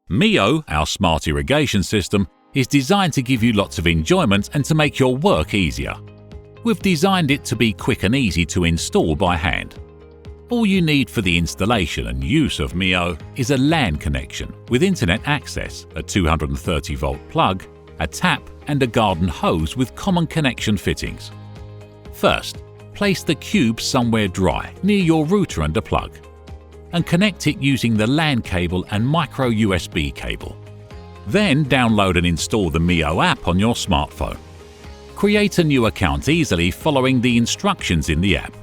MIYO, our smart irrigation system, is designed to give you lots of enjoyment and to make your work easier. We've designed it to be quick and easy to install by hand. All you need for the installation and use of MIYO is a LAN connection with internet access, a 230-volt plug, a tap and a garden hose with common connection fittings. First, place the cube somewhere dry near your router and a plug, and connect it using the LAN cable and micro USB cable. Then download and install the MIYO app on your smartphone. Create a new account easily following the instructions in the app.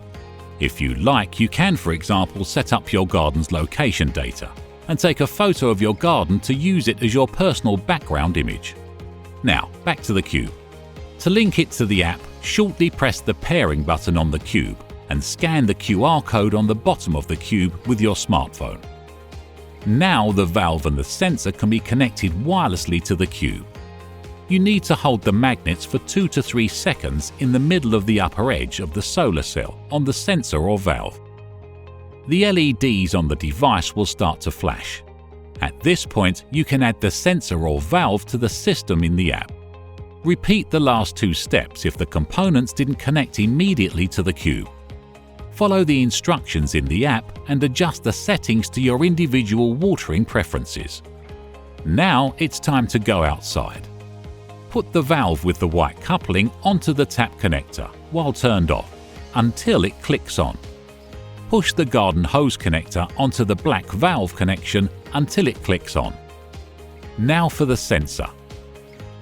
If you like, you can, for example, set up your garden's location data and take a photo of your garden to use it as your personal background image. Now, back to the cube. To link it to the app, shortly press the pairing button on the cube and scan the QR code on the bottom of the cube with your smartphone. Now the valve and the sensor can be connected wirelessly to the cube. You need to hold the magnets for 2 to 3 seconds in the middle of the upper edge of the solar cell on the sensor or valve. The LEDs on the device will start to flash. At this point, you can add the sensor or valve to the system in the app. Repeat the last 2 steps if the components didn't connect immediately to the cube. Follow the instructions in the app and adjust the settings to your individual watering preferences. Now it's time to go outside. Put the valve with the white coupling onto the tap connector while turned off until it clicks on. Push the garden hose connector onto the black valve connection until it clicks on. Now for the sensor.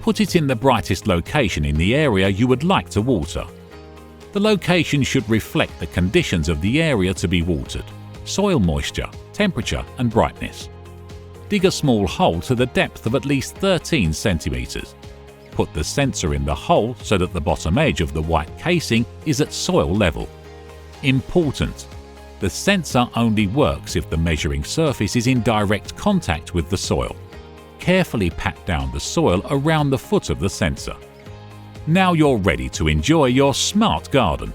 Put it in the brightest location in the area you would like to water. The location should reflect the conditions of the area to be watered: soil moisture, temperature and brightness. Dig a small hole to the depth of at least 13 centimeters. Put the sensor in the hole so that the bottom edge of the white casing is at soil level. Important: the sensor only works if the measuring surface is in direct contact with the soil. Carefully pat down the soil around the foot of the sensor. Now you're ready to enjoy your smart garden.